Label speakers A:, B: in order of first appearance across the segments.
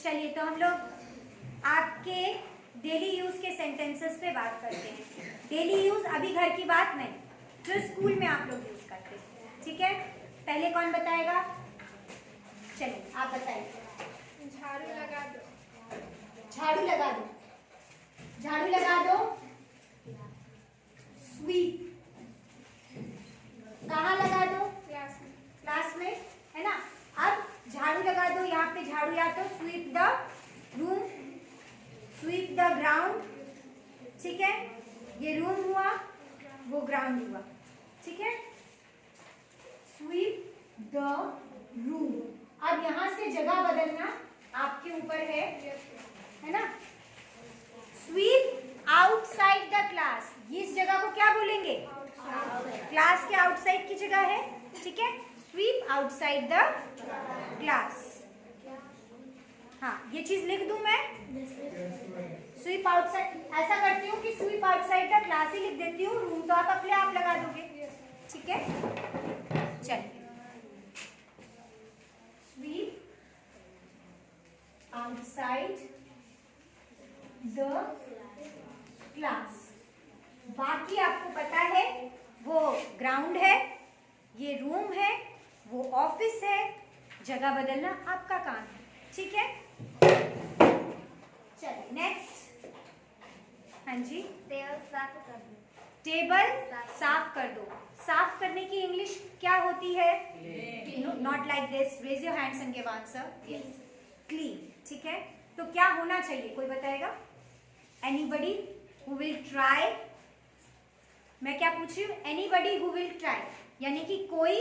A: चलिए तो हम लोग आपके डेली यूज के सेंटेंसेस पे बात करते हैं। डेली यूज अभी घर की बात नहीं, जो स्कूल में आप लोग यूज करते हैं। ठीक है, पहले कौन बताएगा? चलिए आप बताइए।
B: झाड़ू लगा दो।
A: झाड़ू लगा दो, झाड़ू लगा दो। स्वीप, कहाँ लगा दो?
B: क्लास में।
A: क्लास में, है ना। अब झाड़ू लगा दो, यहाँ पे झाड़ू या तो sweep the room, sweep the ground. ठीक है, ये रूम हुआ, वो ग्राउंड हुआ। ठीक है, स्वीप द रूम। अब यहाँ से जगह बदलना आपके ऊपर है ना। स्वीप आउटसाइड द क्लास, इस जगह को क्या बोलेंगे? क्लास के आउटसाइड की जगह है। ठीक है, स्वीप आउटसाइड द क्लास। हाँ, ये चीज लिख दूं मैं, स्वीप आउटसाइड। ऐसा करती हूँ कि स्वीप आउटसाइड द क्लास ही लिख देती हूँ, रूम तो आप अपने आप लगा दोगे। ठीक है, चलिए स्वीप आउटसाइड द क्लास। बाकी आपको पता है, वो ग्राउंड है, ये रूम है, वो ऑफिस है। जगह बदलना आपका काम है। ठीक है, चलिए नेक्स्ट। हाँ जी,
B: टेबल साफ कर दो।
A: टेबल साफ कर दो। साफ करने की इंग्लिश क्या होती है? Not like this, raise your hands and give answer. Yes, clean. ठीक है, तो क्या होना चाहिए, कोई बताएगा? Anybody who will try? मैं क्या पूछ रही हूँ? एनीबडी हु विल ट्राई, यानी कि कोई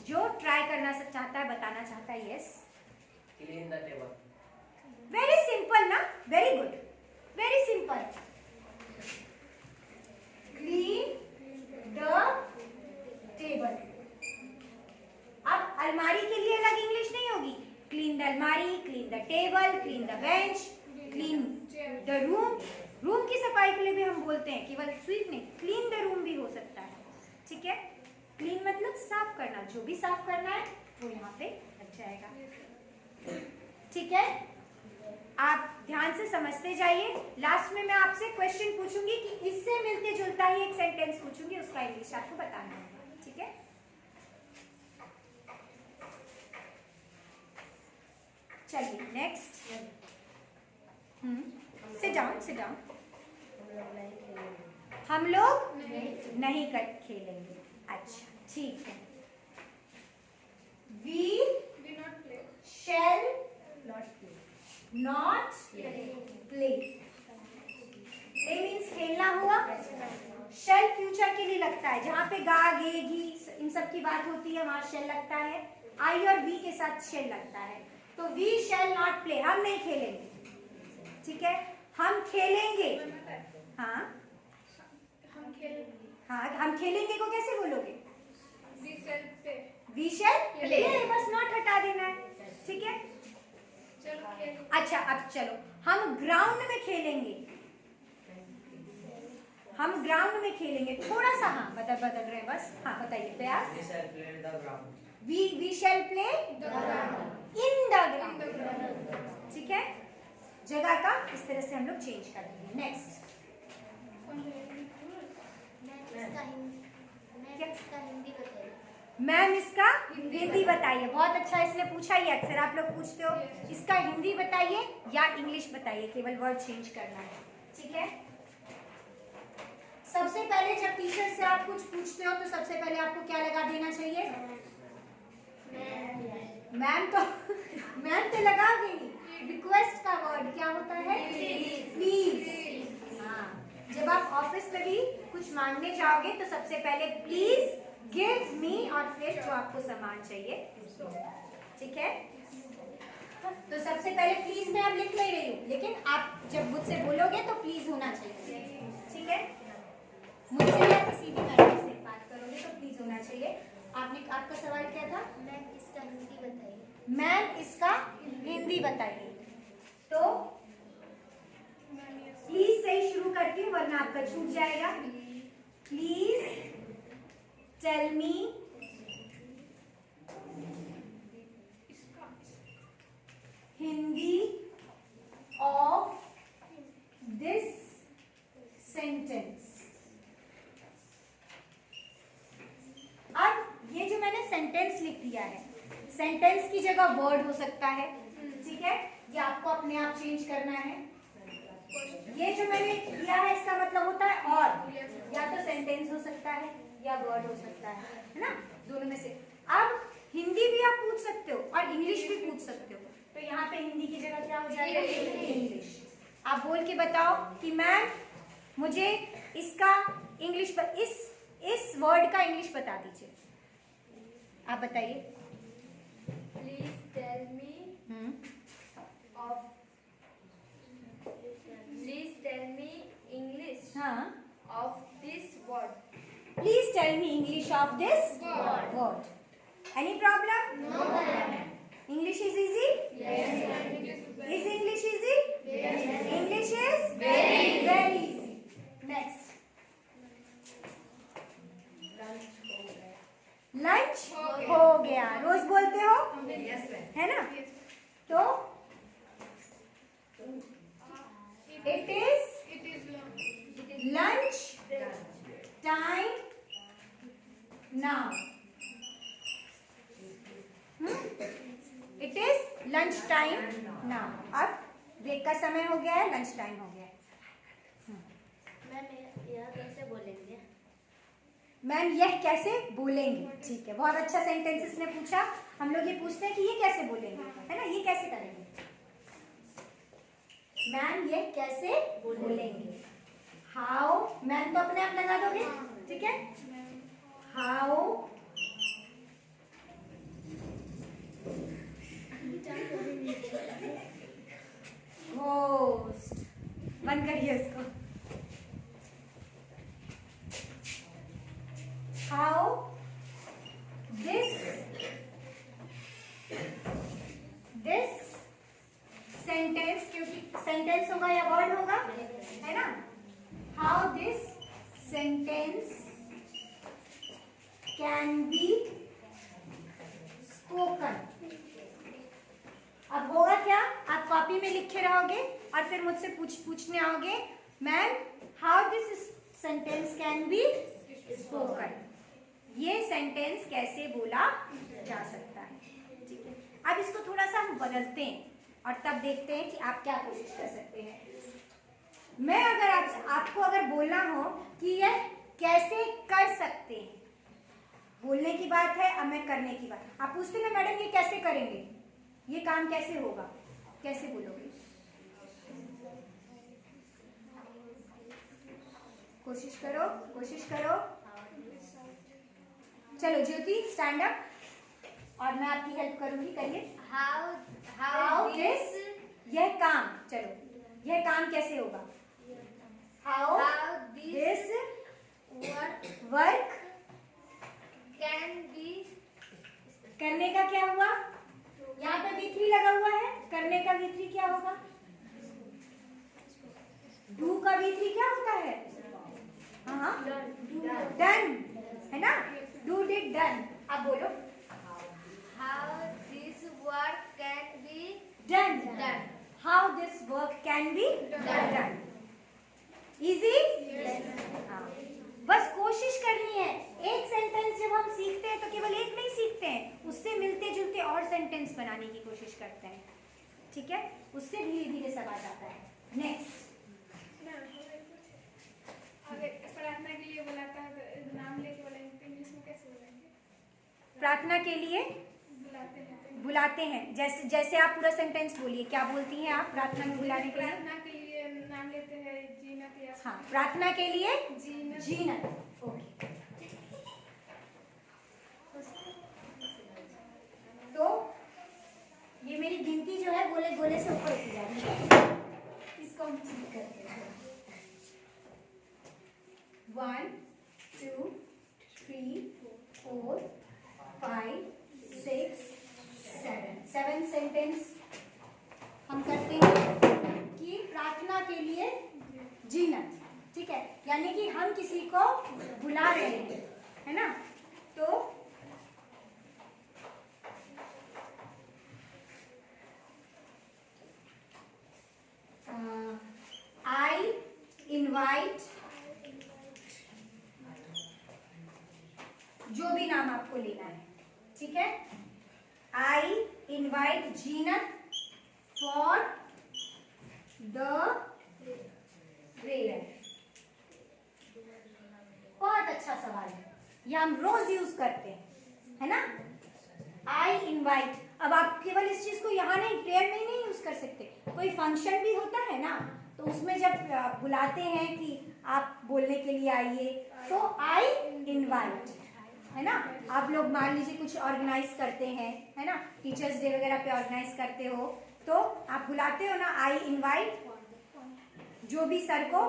A: जो ट्राई करना चाहता है, बताना चाहता है। Yes,
C: clean the table.
A: Very simple ना, very good, very simple. Clean the table. अब अलमारी के लिए अलग इंग्लिश नहीं होगी। क्लीन द अलमारी, clean the table, clean the bench, clean the room. Room की सफाई के लिए भी हम बोलते हैं, केवल स्वीप नहीं, क्लीन द रूम भी हो सकता है। ठीक है, क्लीन मतलब साफ करना, जो भी साफ करना है वो यहाँ पे लग जाएगा। ठीक है, आप ध्यान से समझते जाइए। लास्ट में मैं आपसे क्वेश्चन पूछूंगी कि इससे मिलते जुलता ही एक सेंटेंस पूछूंगी, उसका इंग्लिश आपको बताना है। ठीक है, चलिए next. Sit down, sit down. हम लोग नहीं खेलेंगे। अच्छा, ठीक है। We
B: Do not play.
A: shall not play। Play means खेलना हुआ। shall फ्यूचर के लिए लगता है, जहाँ पे गा गे घी इन सब की बात होती है वहां shall लगता है। आई और वी के साथ shall लगता है। तो we shall not play, हम नहीं खेलेंगे। ठीक है, हम खेलेंगे। हाँ
B: हम खेलेंगे।
A: हाँ, हम खेलेंगे को कैसे बोलोगे?
B: We shall play.
A: We shall play, बस नॉट हटा देना है। ठीक है,
B: चलो खेलेंगे।
A: अच्छा अब चलो, हम ग्राउंड में खेलेंगे। हम ग्राउंड में खेलेंगे, थोड़ा सा हाँ बदल रहे हैं बस। हाँ बताइए प्रयास।
C: We shall play the ground.
A: We shall play
B: The ground.
A: In the ground. ठीक है, जगह का इस तरह से हम लोग चेंज कर देंगे। नेक्स्ट, मैम इसका हिंदी बताइए। बहुत अच्छा, इसने पूछा ही, अक्सर आप लोग पूछते हो। इसका हिंदी बताइए या इंग्लिश बताइए, केवल वर्ड चेंज करना है। ठीक है, सबसे पहले जब टीचर से आप कुछ पूछते हो तो सबसे पहले आपको क्या लगा देना चाहिए? मैम तो लगा गई। रिक्वेस्ट का वर्ड क्या होता है? प्लीज। हाँ, जब आप ऑफिस में भी कुछ मांगने जाओगे तो सबसे पहले प्लीज गिव मी, और फिर जो आपको सामान चाहिए। ठीक है, तो सबसे पहले प्लीज मैं अब लिख नहीं रही हूँ, लेकिन आप जब मुझसे बोलोगे तो प्लीज होना चाहिए। ठीक है, मुझसे या किसी भी मैडम से बात करोगे तो प्लीज होना चाहिए। आपका सवाल क्या था?
B: मैम इसका हिंदी बताइए।
A: मैम इसका हिंदी बताइए। तो प्लीज से ही शुरू करती हूँ, वरना आपका छूट जाएगा। प्लीज टेल मी हिंदी दिया है। सेंटेंस की जगह वर्ड हो सकता है, ठीक है, ये आपको अपने आप चेंज करना है। ये जो मैंने किया है इसका मतलब होता है और, या तो सेंटेंस हो सकता है या वर्ड हो सकता है ना, दोनों में से। अब हिंदी भी आप पूछ सकते हो और इंग्लिश भी पूछ सकते हो, तो यहाँ पे हिंदी की जगह क्या हो जाएगा? इंग्लिश। आप बोल के बताओ कि मैम मुझे इसका इंग्लिश इस वर्ड का इंग्लिश बता दीजिए। आप बताइए।
B: Please tell me of. Please tell me English
A: हाँ,
B: of this word.
A: Please tell me English of this
B: Word.
A: Word. Any problem?
B: No.
A: English is easy?
B: Yes.
A: Is English easy?
B: Yes.
A: English is very easy. Next. Lunch हो गया। रोज बोलते हो, है ना? तो it is
B: It is long.
A: lunch time now. It is lunch time now. अब break का समय हो गया है, लंच टाइम हो गया है।
B: मैम यह कैसे बोलेंगे?
A: मैम यह कैसे बोलेंगे? ठीक है, बहुत अच्छा सेंटेंस इसने पूछा। हम लोग ये पूछते हैं कि ये कैसे बोलेंगे, है ना, ये कैसे करेंगे? मैम ये कैसे बोलेंगे? हाउ, मैम तो अपने आप लगा दोगे, ठीक है। हाउ होस्ट, बंद करिए इसको। हाउ दिस सेंटेंस, क्योंकि सेंटेंस होगा या वर्ड होगा, है ना। How this sentence can be spoken. अब होगा क्या, आप कॉपी में लिखे रहोगे और फिर मुझसे पूछने आओगे, ma'am how this sentence can be spoken. ये सेंटेंस कैसे बोला जा सकता है, ठीक है। अब इसको थोड़ा सा हम बदलते हैं और तब देखते हैं कि आप क्या कोशिश कर सकते हैं। मैं अगर आपको अगर बोलना हो कि यह कैसे कर सकते हैं, बोलने की बात है, अब मैं करने की बात। आप पूछते हैं मैडम ये कैसे करेंगे, ये काम कैसे होगा, कैसे बोलोगे? कोशिश करो, कोशिश करो। चलो ज्योति स्टैंड अप और मैं आपकी हेल्प करूंगी, करिए। हाउ दिस, यह काम, चलो यह काम कैसे होगा? How this work
B: can be.
A: करने का क्या हुआ? यहाँ पे V3 लगा हुआ है, करने का V3 क्या होगा? डू का V3 क्या होता है? हाँ, डन, है ना। Do did done. अब बोलो
B: how this work can be
A: done.
B: Done.
A: How this work can be done. Easy? हाँ, बस कोशिश करनी है। एक सेंटेंस जब हम सीखते हैं तो केवल एक नहीं सीखते हैं, उससे मिलते जुलते और सेंटेंस बनाने की कोशिश करते हैं, ठीक है। उससे धीरे धीरे सब आ जाता है। नेक्स्ट,
B: अगर प्रार्थना के लिए बुलाता है तो नाम लेके बोलेंगे तो इंग्लिश में कैसे बोलेंगे?
A: प्रार्थना के लिए बुलाते हैं, जैसे जैसे आप पूरा सेंटेंस बोलिए, क्या बोलती हैं आप प्रार्थना में बुलाने के लिए?
B: प्रार्थना के लिए नाम लेते हैं जीनत या
A: हाँ, प्रार्थना के लिए
B: जीनत।
A: जीनत। ओके, तो ये मेरी गिनती जो है गोले गोले से ऊपर उठी जा रही है, इसको हम ठीक करते हैं। 1 2 3 4 5 6 7 सेंटेंस हम करते हैं कि प्रार्थना के लिए जीनत, ठीक है, यानी कि हम किसी को बुला रहे हैं, है ना। तो आई इनवाइट, जो भी नाम आपको लेना है, ठीक है। जीनत फॉर द प्रेयर? बहुत अच्छा सवाल है, ये हम रोज यूज करते हैं, है ना? I invite. अब आप केवल इस चीज को यहाँ नहीं, प्रेयर में ही नहीं यूज कर सकते, कोई फंक्शन भी होता है ना, तो उसमें जब बुलाते हैं कि आप बोलने के लिए आइए, तो आई इनवाइट, है ना? आप लोग मान लीजिए कुछ ऑर्गेनाइज करते हैं, है ना, टीचर्स डे वगैरह पे ऑर्गेनाइज करते हो, तो आप बुलाते हो ना, आई इनवाइट जो भी सर को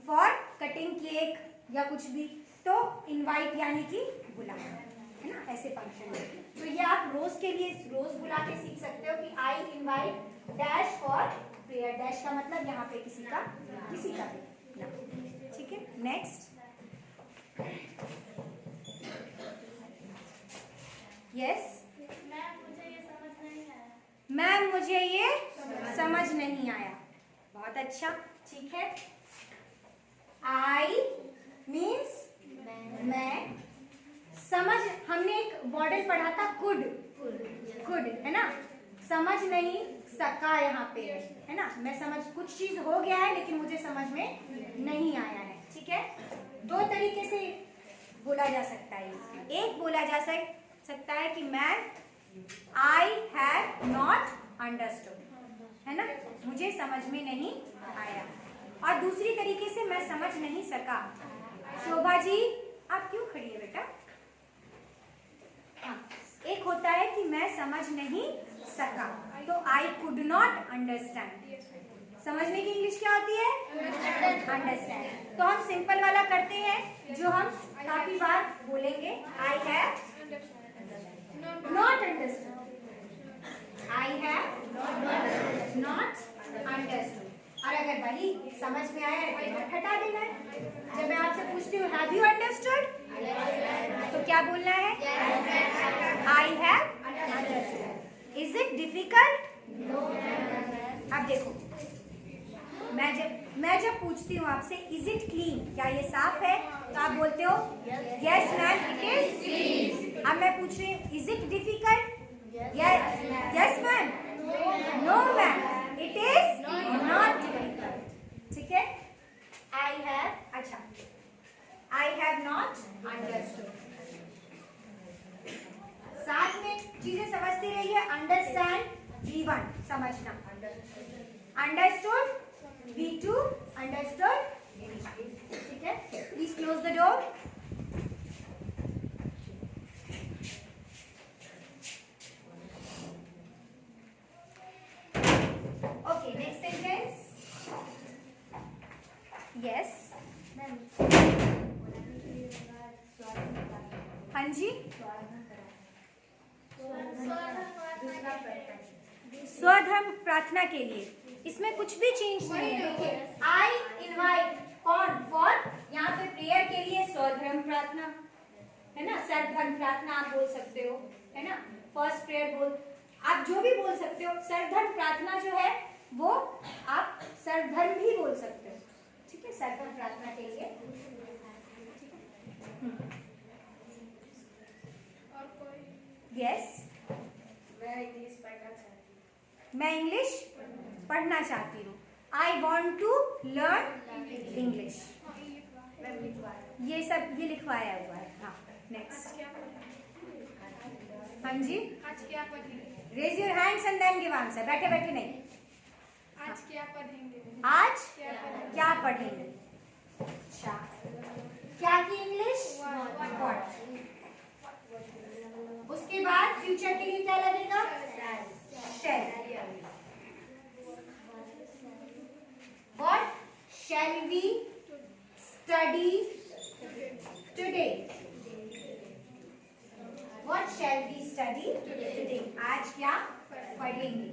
A: फॉर कटिंग केक या कुछ भी, तो इनवाइट यानी कि बुलाना, है ना, ऐसे फंक्शन में। तो ये आप रोज के लिए रोज बुला के सीख सकते हो कि I invite dash for prayer. Dash का मतलब यहाँ पे किसी का भी ना, ठीक है? नेक्स्ट, यस मैम, मुझे ये समझ नहीं आया। बहुत अच्छा, ठीक है। आई मीन्स मैं, समझ हमने एक मॉडल पढ़ा था कुड, है ना? समझ नहीं सका यहाँ पे, है ना? मैं समझ, कुछ चीज हो गया है लेकिन मुझे समझ में नहीं आया है, ठीक है? दो तरीके से बोला जा सकता है। एक बोला जा सकता है कि मैं आई हैव नॉट अंडरस्टूड, है ना, मुझे समझ में नहीं आया। और दूसरी तरीके से मैं समझ नहीं सका। शोभा जी आप क्यों खड़ी है बेटा? हाँ, एक होता है कि मैं समझ नहीं सका, तो आई कुड नॉट अंडरस्टैंड। समझने की इंग्लिश क्या होती है? अंडरस्टैंड। तो हम सिंपल वाला करते हैं जो हम काफी बार बोलेंगे, I have not understood, I have not understood. और अगर वही समझ में आया है तो हटा देना है। जब मैं आपसे पूछती हूँ हैव यू अंडरस्टूड, तो क्या बोलना है? I have understood. Is it difficult? अब देखो, मैं जब पूछती हूँ आपसे इज इट क्लीन, क्या ये साफ है, तो आप बोलते हो yes ma'am it is clean. अब मैं पूछ रही हूँ is it difficult? Yes ma'am, no ma'am, it is not difficult, ठीक है? आई हैव, अच्छा, आई हैव नॉट अंडरस्टूड। साथ में चीजें समझती रहिए। अंडरस्टैंड V1 समझना, अंडरस्टूड V2 अंडरस्टूड, ठीक है? Please close the door. Okay, next sentence. Yes हाँ जी, स्वधर्म प्रार्थना के लिए इसमें कुछ भी चेंज नहीं है। आई इनवाइट कौन? फॉर, यहाँ पे प्रेयर के लिए स्वधर्म प्रार्थना, है ना, सर्वधर्म प्रार्थना आप बोल सकते हो, है ना, फर्स्ट प्रेयर बोल, आप जो भी बोल सकते हो। सर्वधर्म प्रार्थना जो है वो आप सर्वधर्म भी बोल सकते हो, ठीक है? सर्वधर्म प्रार्थना के लिए,
B: और कोई?
A: यस,
C: मैं इंग्लिश पढ़ना चाहती हूँ।
A: मैं इंग्लिश पढ़ना चाहती हूँ। I want to learn English. ये सब ये लिखवाया हुआ है। हाँ, नेक्स्ट। हाँ जी,
B: आज क्या पढ़ेंगे?
A: Raise your hands and then give answer. बैठे बैठे नहीं।
B: आज क्या पढ़ेंगे?
A: आज
B: क्या पढ़ेंगे?
A: क्या पढ़ेंगे? अच्छा, क्या की इंग्लिश? What। उसके बाद फ्यूचर के लिए क्या लगेगा? Shall। What shall we study today? What shall we study today? आज क्या पढ़ेंगे?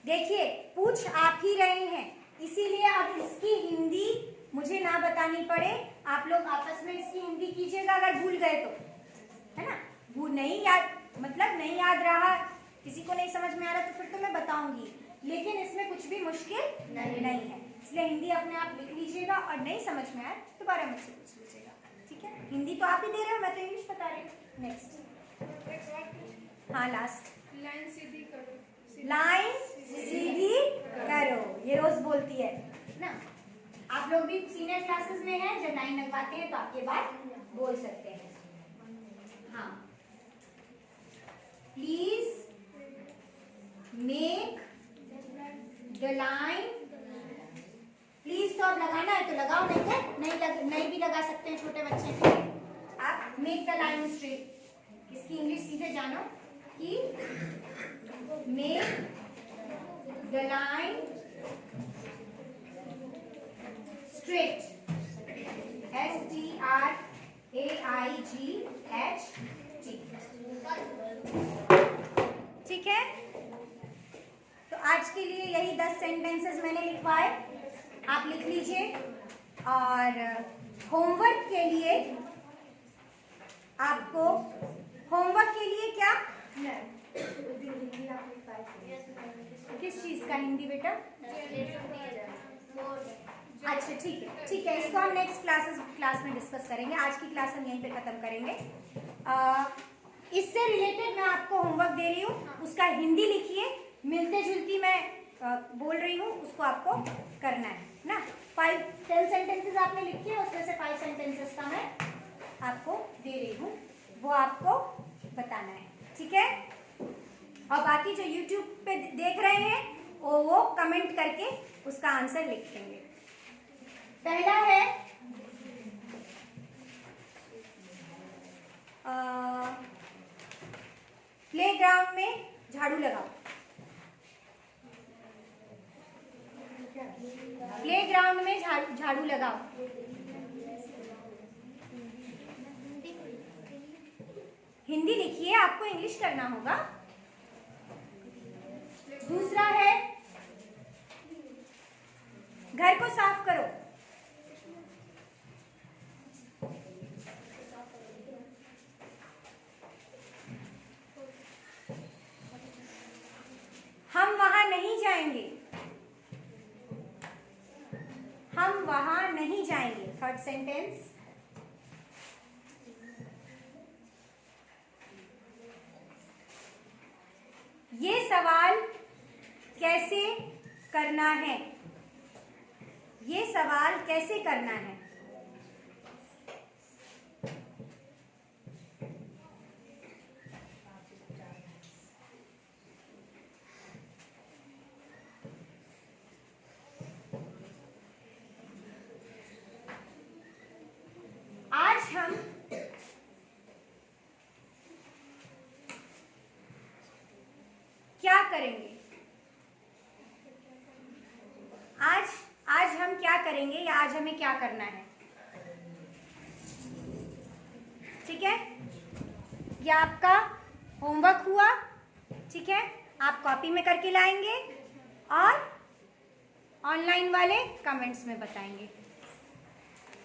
A: देखिए, पूछ आप ही रहे हैं, इसीलिए अब इसकी हिंदी मुझे ना बतानी पड़े, आप लोग आपस में इसकी हिंदी कीजिएगा अगर भूल गए तो, है ना? भूल नहीं याद, मतलब नहीं याद रहा, किसी को नहीं समझ में आ रहा तो फिर तो मैं बताऊंगी, लेकिन इसमें कुछ भी मुश्किल नहीं है, इसलिए हिंदी अपने आप लिख लीजिएगा और नहीं समझ में आए दोबारा मुझसे पूछ लीजिएगा, ठीक है? हिंदी तो आप ही दे रहे हो, मैं तो इंग्लिश बता रही हूँ। नेक्स्ट। हाँ लास्ट।
B: लाइन सीधी करो।
A: लाइन सीधी करो, ये रोज बोलती है ना। आप लोग भी सीनियर क्लासेस में हैं, जब लाइन लगवाते हैं तो आप ये बात बोल सकते हैं। हाँ, please make the line. Please तो आप लगाना है तो लगाओ, नहीं भी लगा सकते हैं छोटे बच्चे के लिए। आप मेक द लाइन स्ट्रेट, इसकी इंग्लिश सीधे जानो कि make the line straight, STRAIGHT। ठीक है, तो आज के लिए यही 10 सेंटेंसेस मैंने लिखवाए, आप लिख लीजिए। और होमवर्क के लिए आपको, होमवर्क के लिए क्या, किस चीज का हिंदी बेटा? अच्छा ठीक है, इसको हम नेक्स्ट क्लास में डिस्कस करेंगे। आज की क्लास हम यहीं पे खत्म करेंगे। इससे रिलेटेड मैं आपको होमवर्क दे रही हूँ, उसका हिंदी लिखिए, मिलते जुलती मैं बोल रही हूँ, उसको आपको करना है ना। 10 सेंटेंसेस आपने लिखे, उसमें से 5 सेंटेंसेस का मैं आपको दे रही हूँ, वो आपको बताना है। ठीक है, और बाकी जो YouTube पे देख रहे हैं वो कमेंट करके उसका आंसर लिख देंगे। पहला है प्लेग्राउंड में झाड़ू लगाओ। प्लेग्राउंड में झाड़ू लगाओ। हिंदी लिखिए, आपको इंग्लिश करना होगा। दूसरा है घर को साफ करो। हम वहां नहीं जाएंगे। हम वहां नहीं जाएंगे। थर्ड सेंटेंस, ये सवाल कैसे करना है। ये सवाल कैसे करना है। आज हम क्या करेंगे। आज हम क्या करेंगे या आज हमें क्या करना है। ठीक है, यह आपका होमवर्क हुआ। ठीक है, आप कॉपी में करके लाएंगे और ऑनलाइन वाले कमेंट्स में बताएंगे।